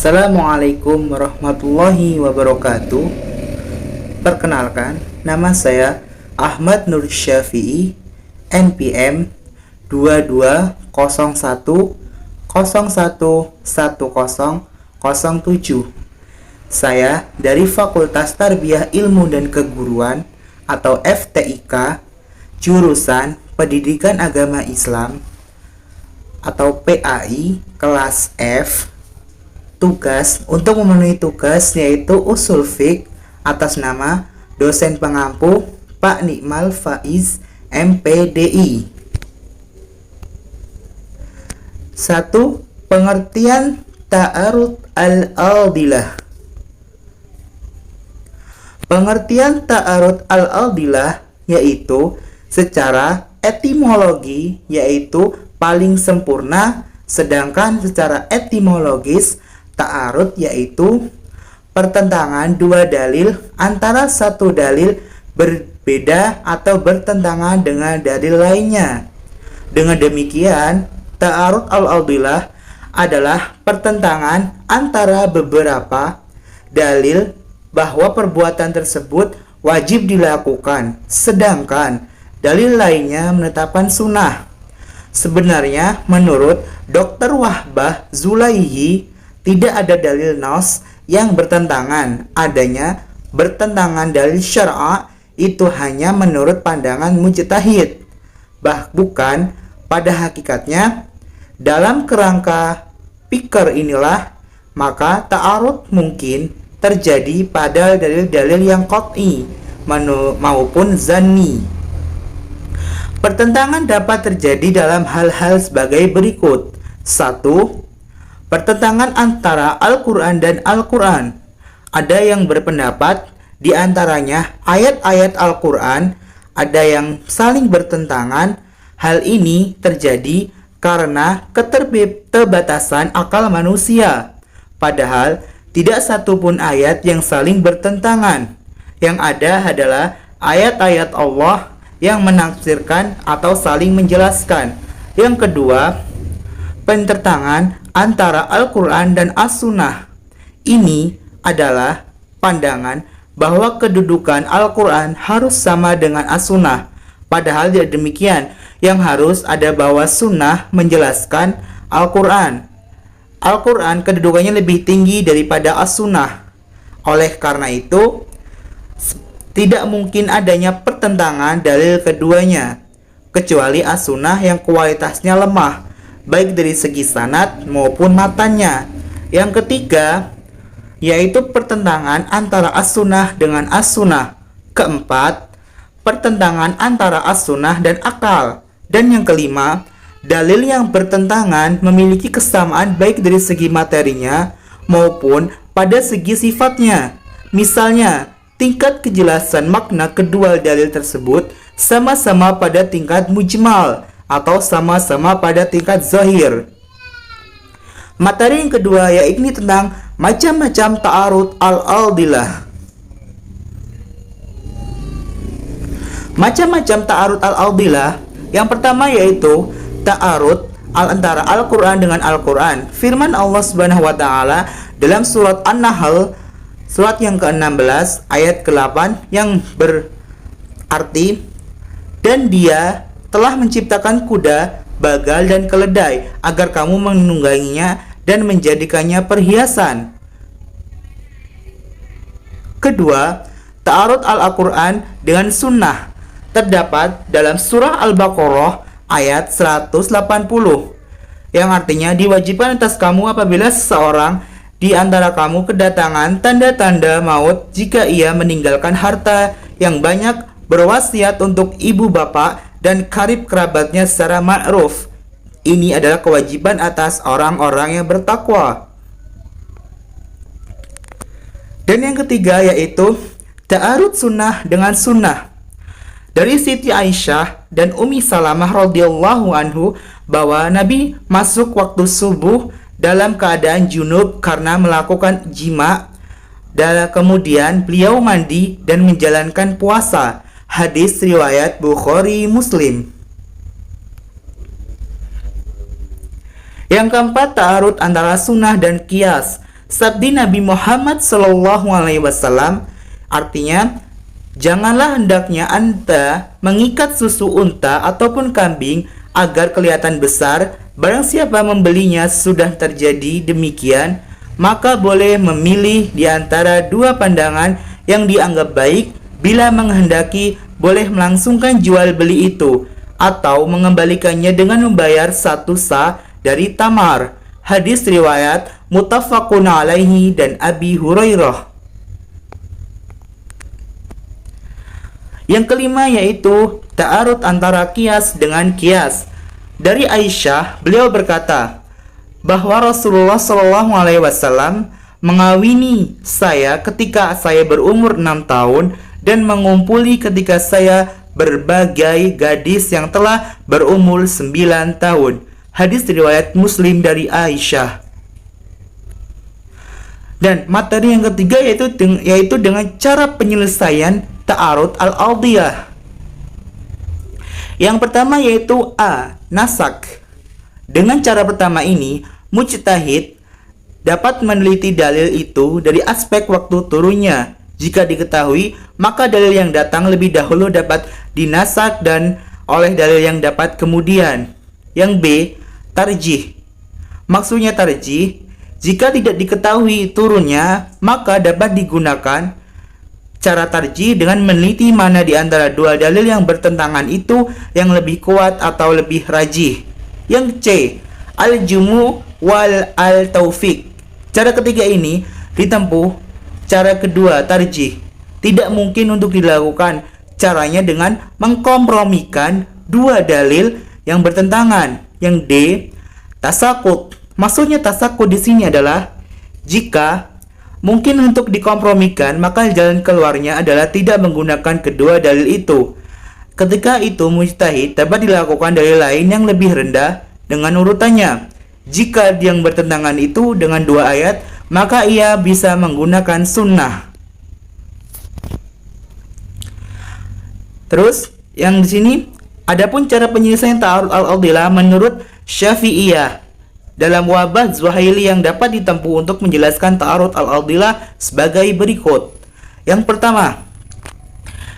Assalamualaikum warahmatullahi wabarakatuh. Perkenalkan, nama saya Ahmad Nur Syafi'i, NPM 2201011007. Saya dari Fakultas Tarbiyah Ilmu dan Keguruan atau FTIK, jurusan Pendidikan Agama Islam atau PAI kelas F. Tugas untuk memenuhi tugas yaitu usul fiqh atas nama dosen pengampu Pak Nikmal Faiz MPDI. 1. Pengertian ta'arud al-aldilah. Pengertian ta'arud al-aldilah yaitu secara etimologi yaitu paling sempurna, sedangkan secara etimologis ta'arud yaitu pertentangan dua dalil antara satu dalil berbeda atau bertentangan dengan dalil lainnya. Dengan demikian, ta'arud al-aldilah adalah pertentangan antara beberapa dalil bahwa perbuatan tersebut wajib dilakukan, sedangkan dalil lainnya menetapkan sunnah. Sebenarnya, menurut Dr. Wahbah Zulaihi, tidak ada dalil nas yang bertentangan. Adanya bertentangan dalil syar'a itu hanya menurut pandangan mujtahid. Bukan pada hakikatnya. Dalam kerangka pikir inilah maka ta'arud mungkin terjadi pada dalil-dalil yang qat'i maupun zanni. Pertentangan dapat terjadi dalam hal-hal sebagai berikut. 1. Pertentangan antara Al-Quran dan Al-Quran. Ada yang berpendapat di antaranya ayat-ayat Al-Quran ada yang saling bertentangan. Hal ini terjadi karena keterbatasan akal manusia. Padahal tidak satupun ayat yang saling bertentangan. Yang ada adalah ayat-ayat Allah yang menafsirkan atau saling menjelaskan. Yang kedua, pertentangan antara Al-Quran dan As-Sunnah. Ini adalah pandangan bahwa kedudukan Al-Quran harus sama dengan As-Sunnah. Padahal tidak demikian. Yang harus ada bahwa Sunnah menjelaskan Al-Quran. Al-Quran kedudukannya lebih tinggi daripada As-Sunnah. Oleh karena itu, tidak mungkin adanya pertentangan dalil keduanya, kecuali As-Sunnah yang kualitasnya lemah, baik dari segi sanad maupun matanya. Yang ketiga, yaitu pertentangan antara As-Sunnah dengan As-Sunnah. Keempat, pertentangan antara As-Sunnah dan akal. Dan yang kelima, dalil yang bertentangan memiliki kesamaan baik dari segi materinya maupun pada segi sifatnya. Misalnya, tingkat kejelasan makna kedua dalil tersebut sama-sama pada tingkat mujmal atau sama-sama pada tingkat zahir. Materi yang kedua yaitu tentang macam-macam ta'arud al-aldilah. Macam-macam ta'arud al-aldilah. Yang pertama yaitu ta'arud antara Al-Quran dengan Al-Quran. Firman Allah Subhanahu wa Ta'ala dalam surat An-Nahl, surat yang ke-16 ayat ke-8 yang berarti, dan Dia telah menciptakan kuda, bagal, dan keledai agar kamu menungganginya dan menjadikannya perhiasan. Kedua, ta'arud Al-Quran dengan sunnah terdapat dalam surah Al-Baqarah ayat 180 yang artinya diwajibkan atas kamu apabila seseorang di antara kamu kedatangan tanda-tanda maut jika ia meninggalkan harta yang banyak, berwasiat untuk ibu bapak dan karib kerabatnya secara ma'ruf. Ini adalah kewajiban atas orang-orang yang bertakwa. Dan yang ketiga yaitu ta'arud sunnah dengan sunnah. Dari Siti Aisyah dan Ummi Salamah radhiyallahu anhu bahwa Nabi masuk waktu subuh dalam keadaan junub karena melakukan jima, dan kemudian beliau mandi dan menjalankan puasa. Hadis riwayat Bukhari Muslim. Yang keempat, ta'arud antara sunnah dan qiyas. Sabdi Nabi Muhammad SAW, artinya, janganlah hendaknya Anda mengikat susu unta ataupun kambing agar kelihatan besar. Barang siapa membelinya sudah terjadi demikian, maka boleh memilih di antara dua pandangan yang dianggap baik. Bila menghendaki, boleh melangsungkan jual beli itu atau mengembalikannya dengan membayar 1 sa dari tamar. Hadis riwayat muttafaqun alaihi dan Abi Hurairah. Yang kelima yaitu ta'arud antara kias dengan kias. Dari Aisyah, beliau berkata bahwa Rasulullah SAW mengawini saya ketika saya berumur 6 tahun dan mengumpuli ketika saya berbagai gadis yang telah berumur 9 tahun. Hadis riwayat Muslim dari Aisyah. Dan materi yang ketiga yaitu dengan cara penyelesaian ta'arud al-aldiyah. Yang pertama yaitu A. Nasak. Dengan cara pertama ini, mujtahid dapat meneliti dalil itu dari aspek waktu turunnya. Jika diketahui, maka dalil yang datang lebih dahulu dapat dinasak dan oleh dalil yang dapat kemudian. Yang B. Tarjih. Maksudnya tarjih, jika tidak diketahui turunnya, maka dapat digunakan cara tarjih dengan meneliti mana di antara dua dalil yang bertentangan itu yang lebih kuat atau lebih rajih. Yang C. Al-jumu wal al-taufiq. Cara ketiga ini ditempuh cara kedua, tarjih. Tidak mungkin untuk dilakukan caranya dengan mengkompromikan dua dalil yang bertentangan. Yang D. Tasakut. Maksudnya tasakut di sini adalah jika mungkin untuk dikompromikan, maka jalan keluarnya adalah tidak menggunakan kedua dalil itu. Ketika itu mujtahid dapat dilakukan dalil lain yang lebih rendah dengan urutannya. Jika yang bertentangan itu dengan dua ayat, maka ia bisa menggunakan sunnah. Terus yang di sini, adapun cara penyelesaian ta'arud al-adillah menurut Syafi'iyah dalam wabah Zuhaili yang dapat ditempuh untuk menjelaskan ta'arud al-adillah sebagai berikut. Yang pertama,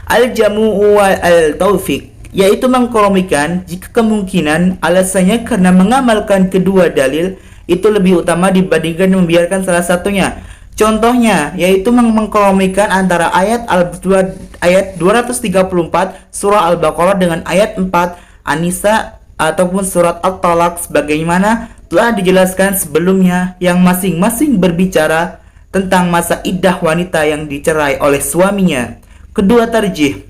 al-jamu' wal al-taufiq, yaitu mengkompromikan jika kemungkinan alasannya karena mengamalkan kedua dalil itu lebih utama dibandingkan membiarkan salah satunya. Contohnya yaitu mengkompromikan antara ayat 234 surah Al-Baqarah dengan ayat 4 An-Nisa ataupun surat At-Talaq sebagaimana telah dijelaskan sebelumnya, yang masing-masing berbicara tentang masa iddah wanita yang dicerai oleh suaminya. Kedua, tarjih.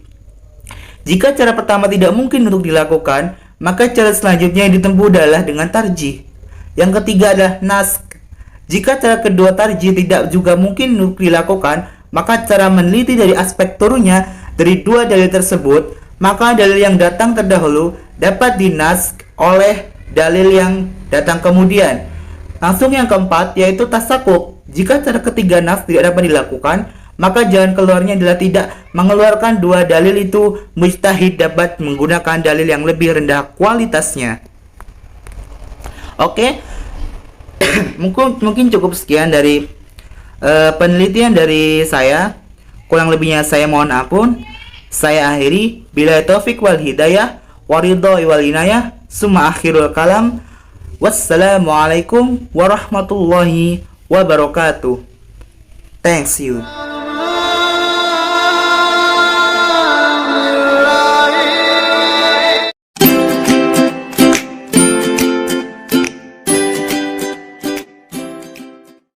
Jika cara pertama tidak mungkin untuk dilakukan, maka cara selanjutnya yang ditempuh adalah dengan tarjih. Yang ketiga adalah nask. Jika cara kedua tarjih tidak juga mungkin untuk dilakukan, maka cara meneliti dari aspek turunnya dari dua dalil tersebut, maka dalil yang datang terdahulu dapat dinask oleh dalil yang datang kemudian. Langsung yang keempat yaitu tasakuk. Jika cara ketiga nas tidak dapat dilakukan, maka jalan keluarnya adalah tidak mengeluarkan dua dalil itu. Mujtahid dapat menggunakan dalil yang lebih rendah kualitasnya. Oke. mungkin cukup sekian dari penelitian dari saya. Kurang lebihnya saya mohon ampun. Saya akhiri, bila taufik wal hidayah waridho wal inayah. Summa akhirul kalam. Wassalamualaikum warahmatullahi wabarakatuh. Thanks you.